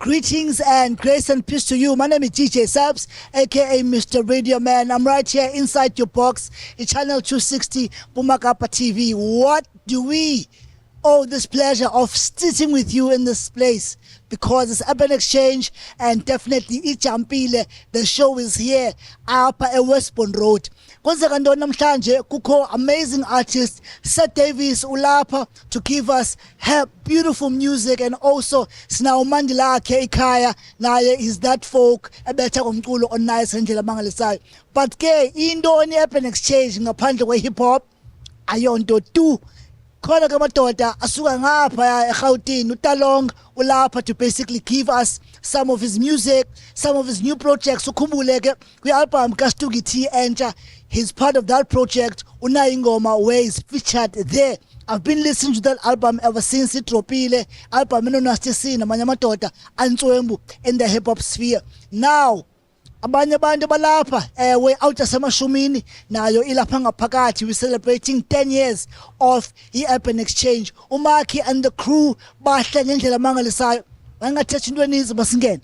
Greetings and grace and peace to you. My name is DJ Sabs, aka Mr. Radio Man. I'm right here inside your box, in channel 260, Bumakapa TV. What do we owe this pleasure of sitting with you in this place? Because it's Urban Exchange and definitely iJampile. The show is here, up at Westbourne Road. Kwenzeka ntoni namhlanje kukho amazing artist Seth Davis ulapha to give us her beautiful music, and also sinawo uMandla akhe ekhaya naye is that folk ebetha ngomculo onice ngendlela mangalisayo. But ke intoni Urban Exchange ngaphandle kwe hip hop ayonto tu. Khona ke madoda asuka ngapha eGauteng uTalong ulapha to basically give us some of his music, some of his new projects. Ukhumbule ke kwi-album kaStuki T entsha, he's part of that project. Unayo ingoma where he's featured there. I've been listening to that album ever since it dropile. Album enonasty scene amanye amadoda antswembu in the hip hop sphere. Now abanye abantu balapha we out asemashumini nayo ilapha ngaphakathi. We celebrating 10 years of iUrban Exchange. Umakhi and the crew bahle ngendlela mangalisayo. Bangathetha into enizi basingene.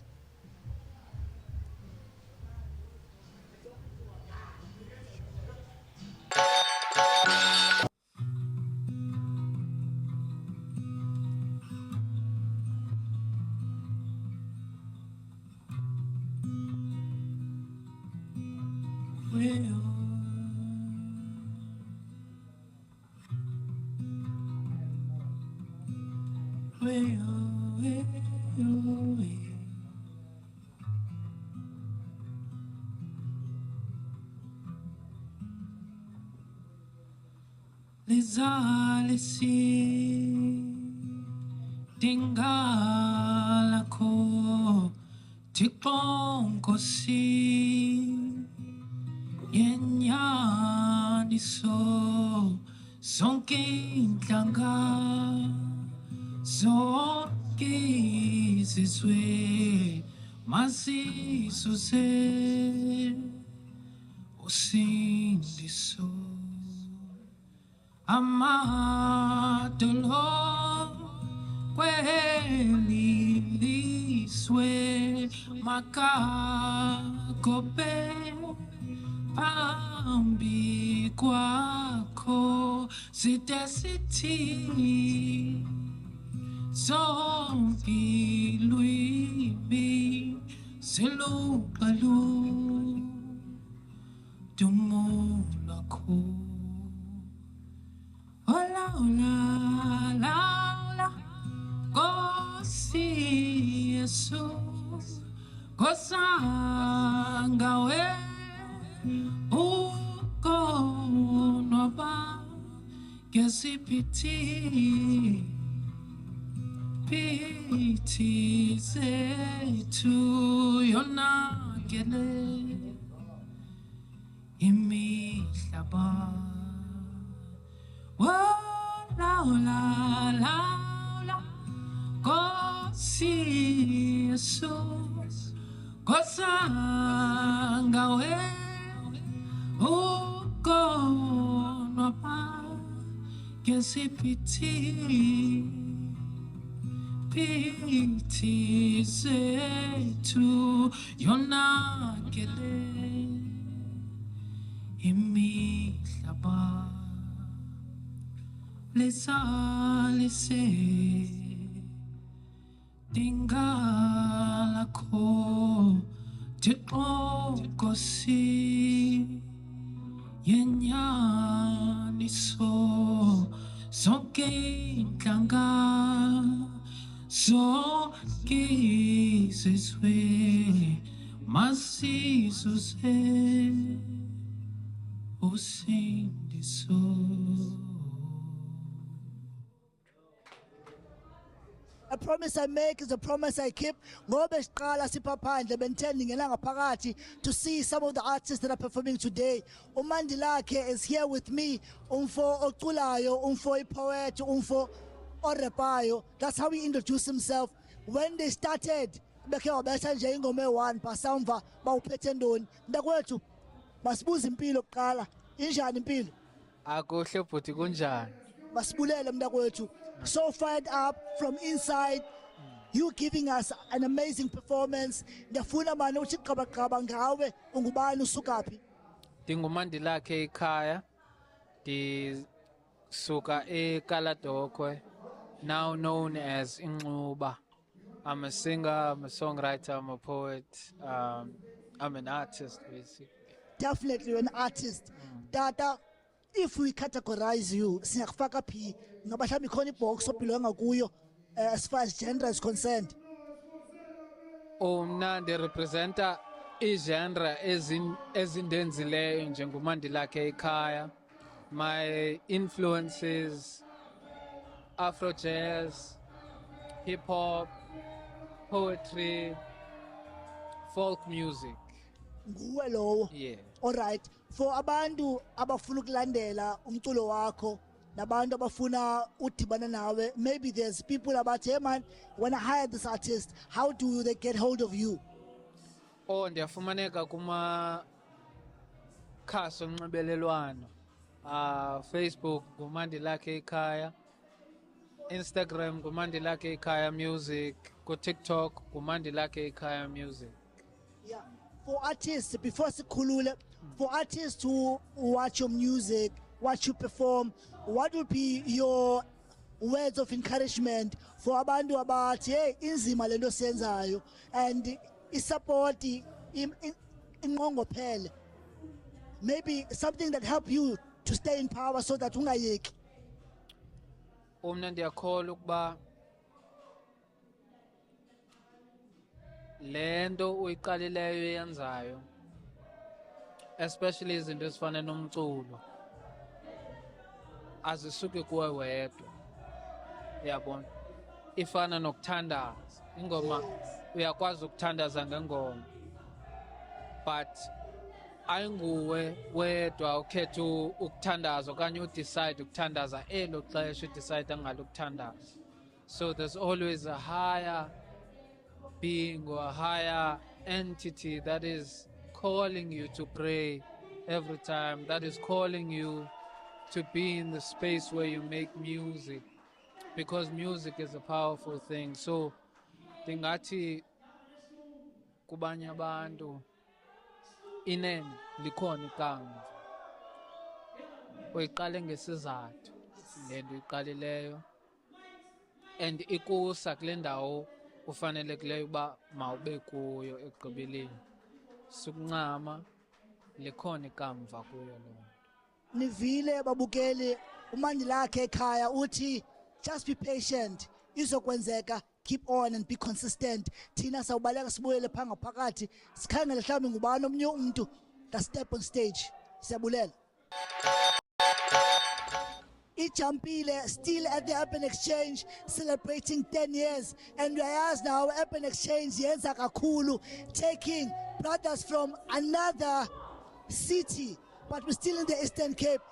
Lizalisi dingalako tikonkosi yenyaniso zonkinhlanga zonke izizwe masisuse usindiso amadolo kweliliswe makakope pambi kwakho zitesithi zonke lwibi seluqalu dumulakho. Ola ola la la, Kosi Jesus, Kosangawe, Ukonoba, Kesipiti, Piti Zetu, Yonagele, Imilaba. Oh, la la la la, Kosi Jesus, Kosangawe, Ukonoba, Kesipiti, Piti Zetu, Yonagele, Imilaba. Lisa dingalako tikonkosi yenyaniso zonke inhlanga zonke izizwe masisuse usindiso. A promise I make is a promise I keep. Ngobe siqala sipaphandle bentending ngelanga phakathi to see some of the artists that are performing today. uMandla is here with me. Umfo oculayo, umfo ipoet, umfo orepayo. That's how he introduced himself. When they started, bekhe wabetha nje ingoma e1 basamva bawuphethe ndoni. Mntakwethu masibuza impilo kuqala. Injani impilo? Akuhle bhuti kunjani? Masibulele mntakwethu. So fired up from inside. you giving us an amazing performance. Ndiyafuna mani uthi qabaqaba ngawe ungubani usukaphi? Ndingumandilakhe ekhaya. Ndisuka eKaladokwe, now known as Inxuba. I'm a singer, I'm a songwriter, I'm a poet. I'm an artist, basically. Definitely an artist. Tata, if we categorize you, singakufaka phi? Ngaba mhlawumbi ikhona ibox obhilonga kuyo as far as gender is concerned. Mna ndirepresenta igenre ezindenzileyo njengomandilakhe ekhaya. My influences, Afro jazz, hip hop, poetry, folk music. Nguwe lowo. Yeah. All right. For abantu abafuna ukulandela umculo wakho nabantu abafuna udibana nawe, maybe there's people about, hey man, when I hire this artist, how do they get hold of you? Ndiyafumaneka kuma khasi onxibelelwano. Facebook ngumandilakhe ekhaya. Instagram ngumandilakhe ekhaya music. Ku TikTok ngumandilakhe ekhaya music. Yeah. For artists, before sikhulule, for artists who watch your music, watch you perform, what would be your words of encouragement for abantu abathi hey inzima lento senzayo and isupport inqongophele, maybe something that help you to stay in power so that ungayeki? Mna ndiyakholwa ukuba lento uyiqalileyo eyenzayo, especially izinto ezifana nomculo, azisuki kuwe wedwa. Yabona, ifana nokuthandaza. Ingoma uyakwazi ukuthandaza ngengoma, but ayinguwe wedwa ukhetha ukuthandaza okanye udecide ukuthandaza elo xesha udecide ngalo ukuthandaza. So there's always a higher being or a higher entity that is calling you to pray every time, that is calling you to be in the space where you make music, because music is a powerful thing. So ndingathi kubanye abantu inene likhona ikamva, uyiqale ngesizathu lento uyiqalileyo and ikusa kule ndawo ufanelekileyo uba mawube kuyo ekugqibeleni. Sukuncama likhona ikamva kuyo loo. Nivile babukeli, umandilakhe ekhaya uthi just be patient, izokwenzeka, keep on and be consistent. Thina sawubaleka sibuyele phanga phakathi sikhangele mhlawumbi ngubani omnye umuntu that step on stage. Siyabulela. Ijumpile still at the Urban Exchange celebrating 10 years, and we are now Urban Exchange yenza kakhulu, taking brothers from another city, but we're still in the Eastern Cape.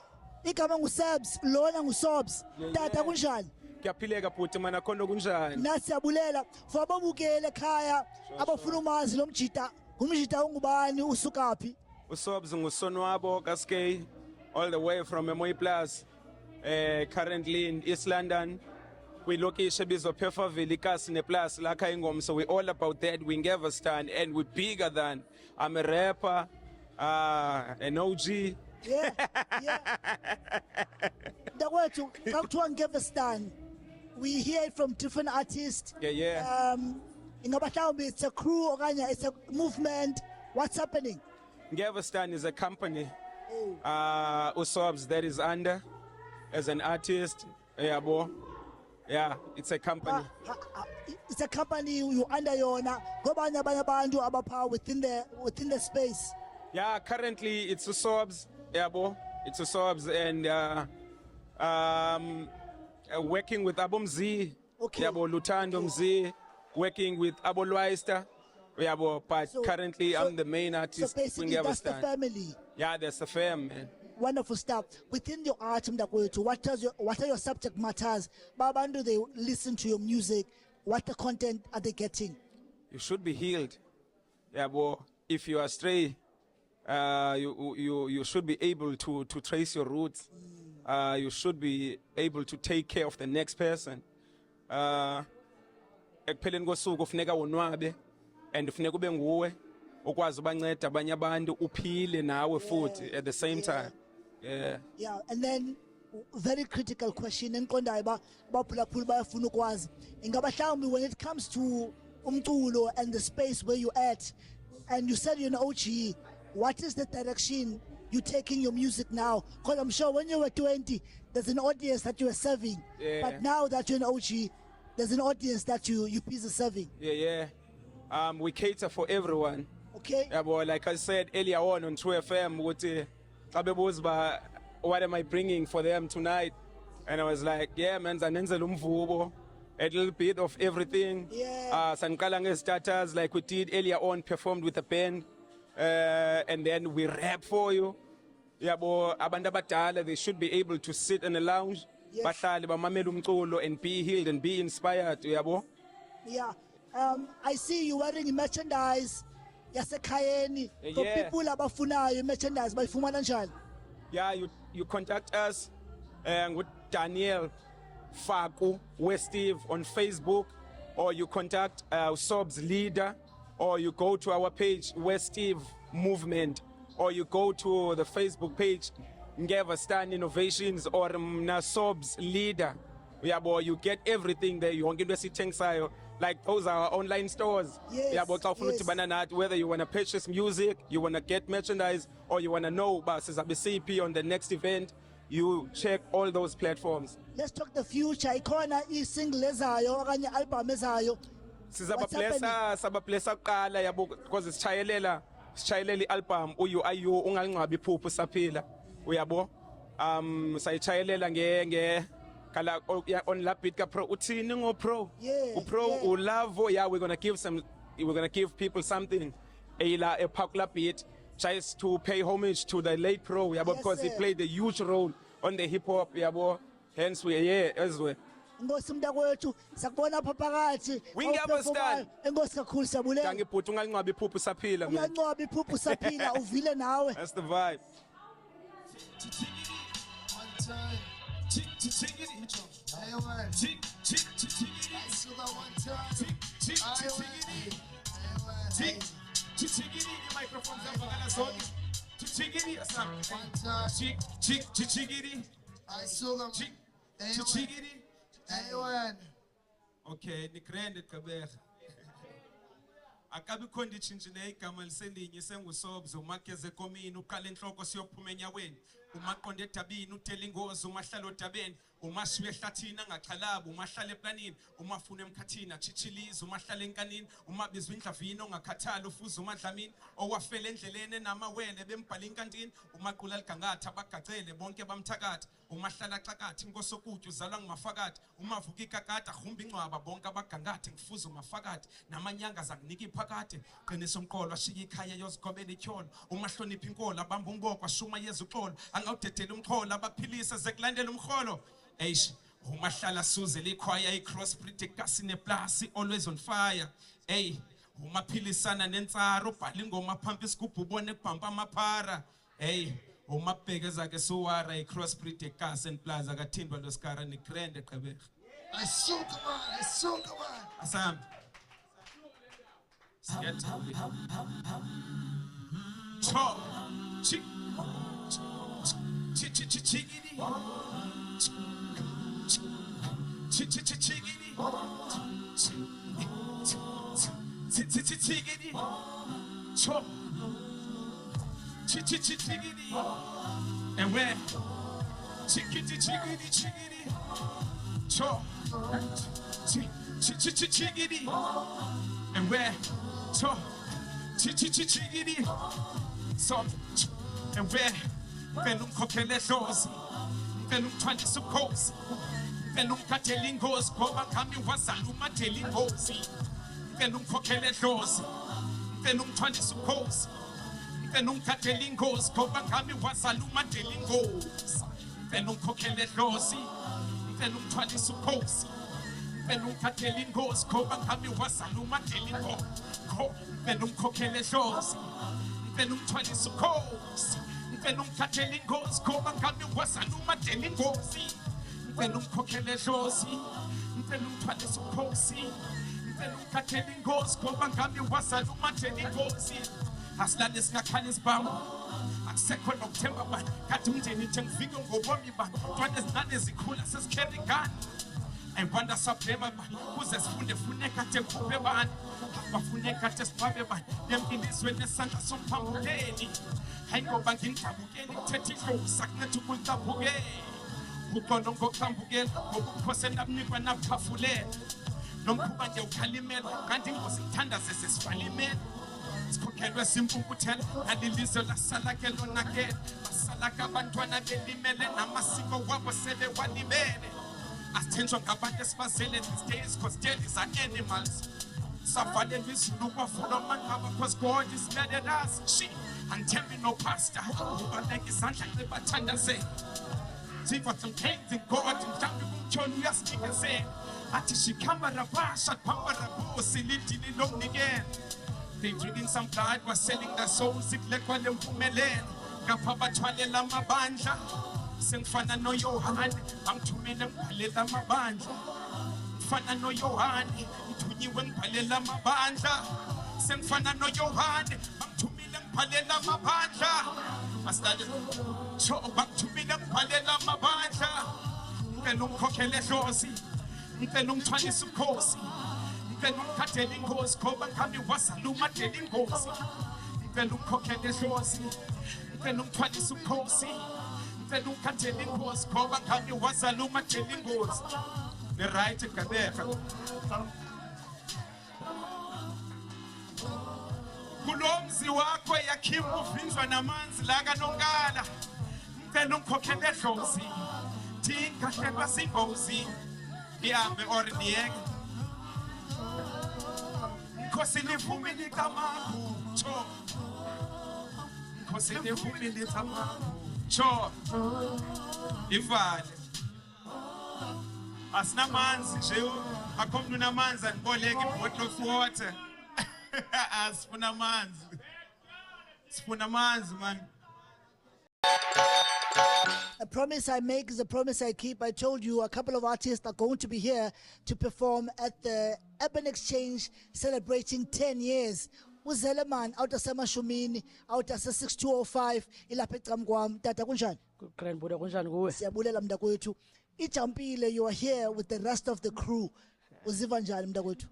Igama nguSabs, lona nguSobs. Tata kunjani? Kuyaphileka bhuti mana khona kunjani? Nasiyabulela for ababukele ekhaya abafuna umazi lo mjita. Umjita ungubani, usukaphi? uSobs ngusonwabo kaSkay, all the way from Emoy Plus. Currently in East London, we location ebizwa Pfefferville ikasi neplus lakha ingoma, so we all about that. We never stand and we bigger than. I'm a rapper, an OG. Yeah, yeah. Dakwethu kakuthiwa ngeve stand. We hear it from different artists. Yeah. Ingaba mhlawumbi it's a crew okanye it's a movement. What's happening? Ngeverstan is a company. uSobs that is under as an artist. Yeah, it's a company. It's a company you under yona. Ngobanye abanye abantu abapha within the space. Yeah, currently it's uSobs. It's uSobs and working with Abomzi. Okay. Lutando Mzi, working with Abo Loister. But So- currently so- I'm the main So artist. basically that's the family. Yeah, that's the fam, man. Wonderful stuff. Within your art, Mdakwethu, what are your subject matters? Babandu, they listen to your music. What the content are they getting? You should be healed. If you are stray, you should be able to trace your roots. You should be able to take care of the next person. ekupheleni kosuku ufuneka wonwabe and ufuneka ube nguwe ukwazi ubanceda abanye abantu uphile nawe futhi at the same time. Yeah. Yeah, and then very critical question enqondayo baphulaphula bayafuna ukwazi ingaba mhlawumbi when it comes to umculo and the space where you at, and you said you're an OG, what is the direction you taking your music now? Because I'm sure when you were 20 there's an audience that you were serving, but now that you're an OG there's an audience that you busy serving. Yeah. We cater for everyone. Okay. Yeah, but like I said earlier on True FM, what am I bringing for them tonight? And I was like, yeah, man, zanenzela umvubo, a little bit of everything. Yeah. Sanqala starters like we did earlier on, performed with a band, and then we rap for you. Yeah, but abantu abadala, they should be able to sit in a lounge, Yes. bahlale bamamele umculo and be healed and be inspired. Yabo. Yeah. I see you wearing merchandise yasekhayeni. For Yeah. people abafunayo merchandise bayifumana njani? Yeah, you contact us with Daniel Faku Westive on Facebook, or you contact Sob's leader, or you go to our page Westive Movement, or you go to the Facebook page Ngeva Stan Innovations or Sob's leader. Yeah, boy, you get everything there. You won't get the like those are our online stores. Yes, Yeah, but yes. whether you want to purchase music, you want to get merchandise, or you want to know about CP on the next event, you check all those platforms. Let's talk the future. Ikhona i-single ezayo okanye album ezayo. Sabablessa kuqala yabo because sishayelela i-album uyu ungalinqwabi iphupho saphila uyabo sayichayelela nge kala on la beat ka pro uthini ngo pro Yeah, upro yeah. ulavo. Yeah, we're gonna give people something a popular beat just to pay homage to the late pro yabo, Yes, because he sir. played a huge role on the hip hop yabo, hence we as well. Inkosi mntakwethu sakubona apha phakathi. We understand. Enkosi kakhulu siyabulela. Ngibhuti ungalinqwabi iphupho saphila man. Ungancwabi iphupho saphila uvile nawe. That's the vibe. Okay, nikrende kabeh. Akabi khondi chinchine igama liselinye sengusobs umakeze komini uqala enhloko siyophuma enyaweni umaqonde etabini uthela ingozi umahlalo tabeni umashwe ehlathini angaxhalaba umahlala eplanini umafuna emkhathini achichiliza umahlala enkanini umabizwa indlavini ongakhathala ufuza umadlamini owafela endleleni enamawele bembhala inkantini umaqula ligangatha abagacele bonke bamthakatha umahlala xakathi inkosi okutya uzalwa ngumafakathi umavuka ikakade ahumba incwaba bonke abagangathe ngifuza umafakathi namanyanga zanginika iphakade qinisa umqolo ashiya ikhaya yozigobela ityholo umahlonipha inkolo abamba umboko ashuma yeza uxolo angawudedela umxholo abaphilisa zekulandela umrholo eish umahlala suze likhwaya i-cross predicus neplasi always on fire hey umaphilisana nentsaro ubhala ingoma phambi isigubhu ubone kubhampa amaphara hey umabheke zakhe suwara i-cross predicus and plaza kathindwa loskara nikrende qhebeka Asuka man. asam siyathola cho chi chigidi chigidi chigidi cho chigidi and where chigidi cho chigidi and where cho chigidi so and where vele umkhokhele hlozi vele umthwalisa ukhozi vele umkhathele ingozi ngoba ngami wazala umathela ingozi vele umkhokhele hlozi vele umthwalisa ukhozi vele umkhathele ingozi ngoba ngami wazala umathela ingozi vele umkhokhele hlozi vele umthwalisa ukhozi vele umkhathele ingozi ngoba ngami wazala umathela ingozi vele umkhokhele hlozi vele umthwalisa ukhozi vele umkhathele ingozi ngoba ngami wazala umathela ingozi vele umkhokhele hlozi vele umthwalisa ukhozi ngicela ukhathele ingozi ngoba ngami wazala umathele ingozi asilale singakhali isibhamu akusekho nokuthemba bani kade umndeni ithi ngifike ngobomi bani ntwana ezincane zikhula sesikhela ingane ayibanda sapheba bani kuze sifunde kade ngikhuphe bani bafune kade sibabe bani lemilizweni esandla somphambukeli hayi ngoba ngingidabukeli ngithethe idlozi sakunceda ukulidabukela uqondo ngokuhambukela ngokuphose nabunikwa nabuphafulela nomkhuba nje ukhalimela kanti ingozi ithanda sesivalimela sikhokhelwe simpunkuthela nalilizwe lasala ke lonakele basala kabantwana belimele namasiko wabo sele walibele asithenjwa ngabantu esibazele these days cause dead is our animals savalele izulu kwavula amangaba cause God is mad at us she angithembi no pastor ubabeka izandla ncebathandazela Ziva some things in God and Jambi Chon Yastika say, Atishi Kamara Basha Kamara Silitini Long again. They drinking some blood, was selling their souls, it like one of Melen, Kapapa Chale Lama Banja, Sing Fana no Johan, I'm to me them Palelama Banja, Fana no Johan, to you when Palelama Banja, Sing Fana no Johan, I'm to me them Palelama Banja. I started show back to me them palela mabanja ngelung khokhele hlosi ngelung thwani sukhosi ngelung khathele ingozi ngoba ngami wasaluma thele ingozi ngelung khokhele hlosi ngelung thwani sukhosi ngelung khathele ingozi ngoba ngami wasaluma thele ingozi the right Gqeberha kulomzi wakho yakhiwa uvinzwa namanzi la kaNonkala ngicela ungikhokhele dlozi thinga hlelwa singozi ihambe or niyeke Nkosi livumi likamakho cho Nkosi livumi likamakho cho ivale asinamanzi nje akho mntu namanzi andiboleke ibottle of water Sifuna manzi man. A promise I make is a promise I keep. I told you a couple of artists are going to be here to perform at the Urban Exchange celebrating 10 years. Uzeleman out of Samashumini, out of 6205 ilapha eCamkwam. Tata kunjani? Grand Buddha kunjani kuwe? Siyabulela mntakwethu. Ijampile, you are here with the rest of the crew. Uziva njani mntakwethu?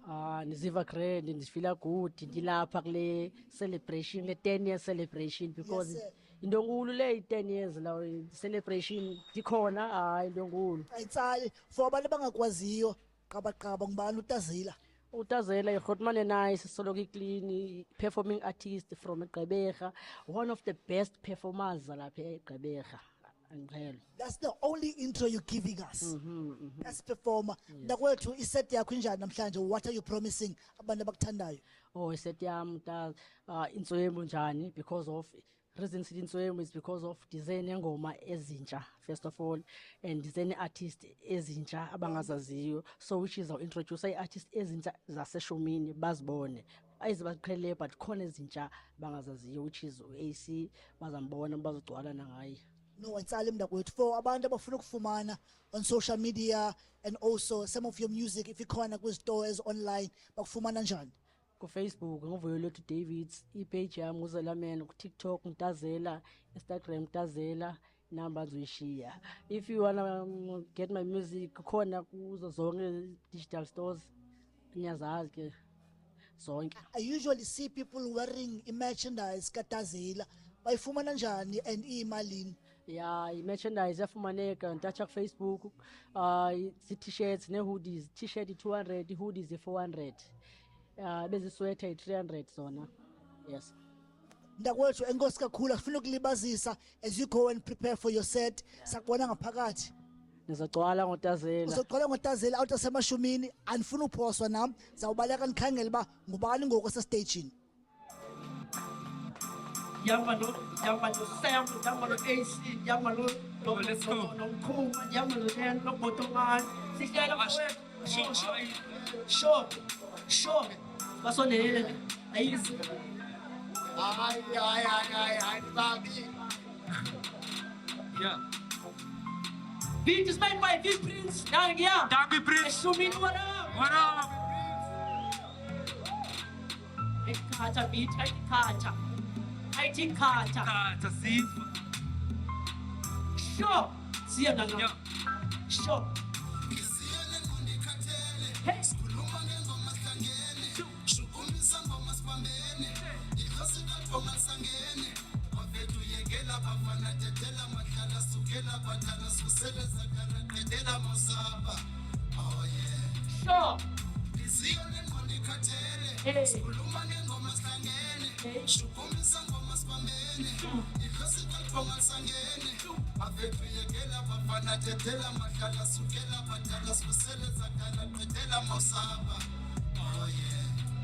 Niziva grand, ndifila good, ndilapha kule celebration, le 10 year celebration because Yes, sir. into nkulu le 10 years la celebration dikhona hayi into nkulu. Ayitsali for abantu abangakwaziyo qaba ngubani uTazila. Utazela iGotmane nice soloku clean performing artist from eGqeberha, one of the best performers lapha eGqeberha. That's the only intro you're giving us. As performer. Mntakwethu iset yakho injani namhlanje? What are you promising abantu abakuthandayo? Oh, iset yami intswemu njani because of reasons intswemu is because of design engoma ezintsha first of all and design artist ezintsha abangazaziyo, so which is our introduce artist ezintsha zaseshomini bazibone ayizibaqhele but khona ezintsha bangazaziyo which is AC bazambona bazogcwala nangayi. No, itsali mntakwethu for abantu abafuna ukufumana on social media and also some of your music if ikhona kwi-stores online bakufumana njani? Ku Facebook nguVuyolwethu Davids, i-page yami uZelaman, ku TikTok Ntazela, Instagram Ntazela, number ngizoyishiya. If you wanna get my music khona kuzo zonke digital stores ngiyazazi ke zonke. I usually see people wearing merchandise kaTazila. Bayifumana njani and imalini? Yeah, i-merchandise yafumaneka ntacha ku Facebook, zi-t-shirts ne-hoodies, t-shirt 200, hoodies 400. Bezisweater 300 zona. Yes. Mntakwethu enkosi kakhulu afuna ukulibazisa as you go and prepare for your set. Sakubona ngaphakathi. Nizogcwala ngoTazela. Uzogcwala ngoTazela out asemashumini andifuna uphoswa nami. Zawubaleka nikhangele ba ngubani ngoko sestage. Yamalo Sam, Yamalo AC, Yamalo, let's go. No cool, Yamalo hand, no bottom line. Short. What's on the easy? Ay, Bobby. Yeah. Beat is made by Big Prince. Yeah. Prince. Show me what up. Ikhacha beat, ikhacha. Ikhacha. Khatha sifa. Sure. Siya na nga. Sure. Hey. Sure. Hey.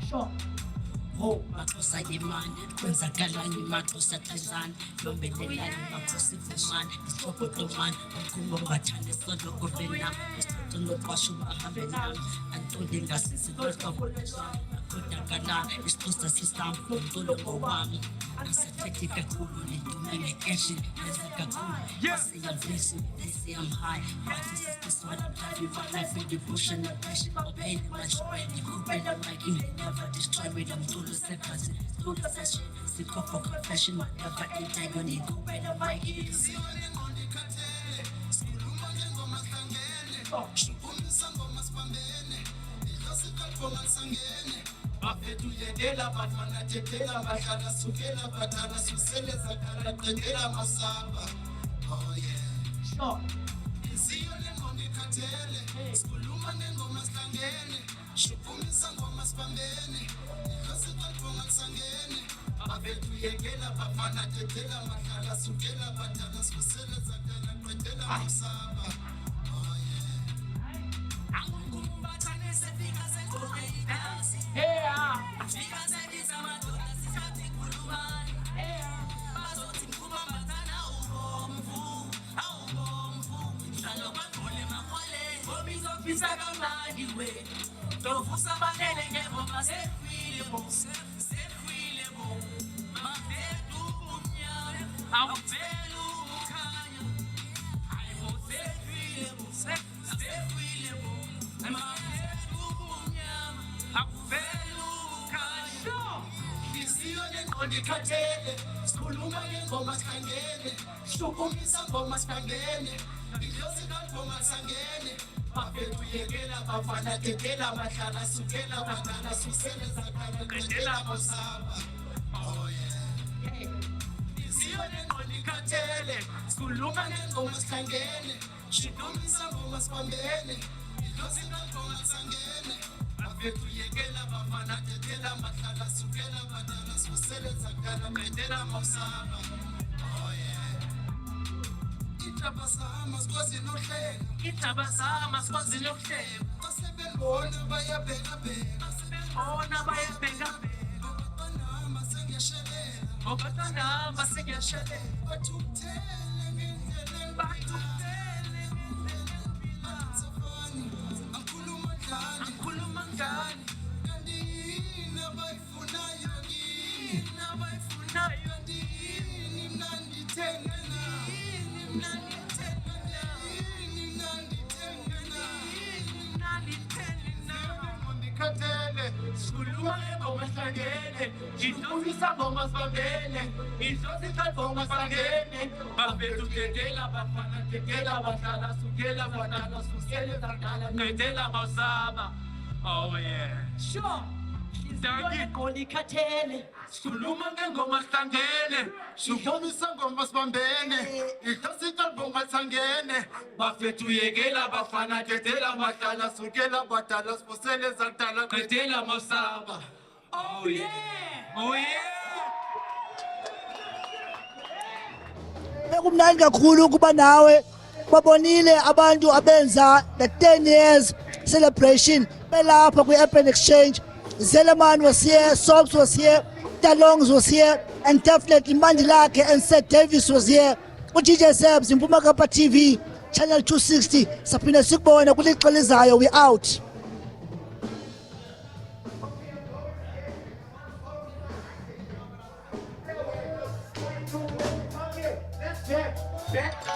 Sure. Ho maxhosa yimani kwenzakalani maxhosa xeshana lombelelani maxhosa ivumani isihlokotolmani umkhumo ngathanda isoloko benam isithathu noqwasho bahambe nami antoni ngasisilohlobo lwesam akodakalana isixhosa sisam umculo ngowami asathethi kakhulu lidumile eshin lenza kakhulu asiyavisi I'm high but this is this one I'm driving my life in devotion and passion my pain and my joy open up like you never destroy me I'm too seconds too session sick of confession whatever ain't I gonna go better my ears Bafethu yedela bafana thetela bahlala sukela badala susele zakhala qedela masaba. Oh yeah. Sure. Isiyo lengoma ikhathele, sikhuluma ngengoma sihlangene, shukumisa ngoma sibambene, ikhosi kaDonga sangene. Bafethu yedela bafana thetela bahlala sukela badala susele zakhala qedela masaba. Oh yeah. Angumbathane sefika sengomeni. Hey, Ngikhathele sikhuluma ngengoma sihlangene shukumisa ngoma sihlangene ikhosi kaDonga sangene bafethu yekela bafana thetela bahlala sukela badala susele zakhala qedela masaba. Oh yeah. Isiyo lengoma ngikhathele sikhuluma ngengoma sihlangene shukumisa ngoma sibambene ikhosi kaDonga sangene bafethu yekela bafana thetela bahlala sukela badala susele zakhala qedela masaba. Oh yeah. Itabasama sikwazi nohlelo itabasama sikwazi nokuhleba. basebebona bayabheka bheka Ona bayabheka bheka. abanama sengeshelela Obathandamba sengiyashelela. bathukuthele ngendlela Bathuthele safani akhuluma dlani ngikhuluma ngani. kanti yini abayifunayo yini Nabayifunayo kanti yini mnandithengena yini mnandithengena yini mnandithengena nalithele na. ngikhathele Sikhuluma ngengoma sihlangene, idlulisa ngoma sibambene, idlozi kaDonga sangene. Bafethu thetela bafana thetela bahlala sukela badala susele zakhala qedela masaba. Oh yeah. Sure. Ngikona ikhathele, sikhuluma ngengoma sihlangene, shukumisa ngoma sibambene ikhosi kaDonga sangene bafethu yekela bafana thetela bahlala sukela badala sibusele zakhala qedela masaba. Oh yeah. Oh yeah. bekumnandi kakhulu ukuba nawe babonile abantu abenza the 10 years celebration belapha kwi-Urban Exchange. Zeleman was here, Sobs was here, Talongs was here, and definitely Mandilake and Seth Davis was here. DJ Sabs in Puma Kappa TV, channel 260. Sapina Sikbo and Akulik Kalizayo, we out. That's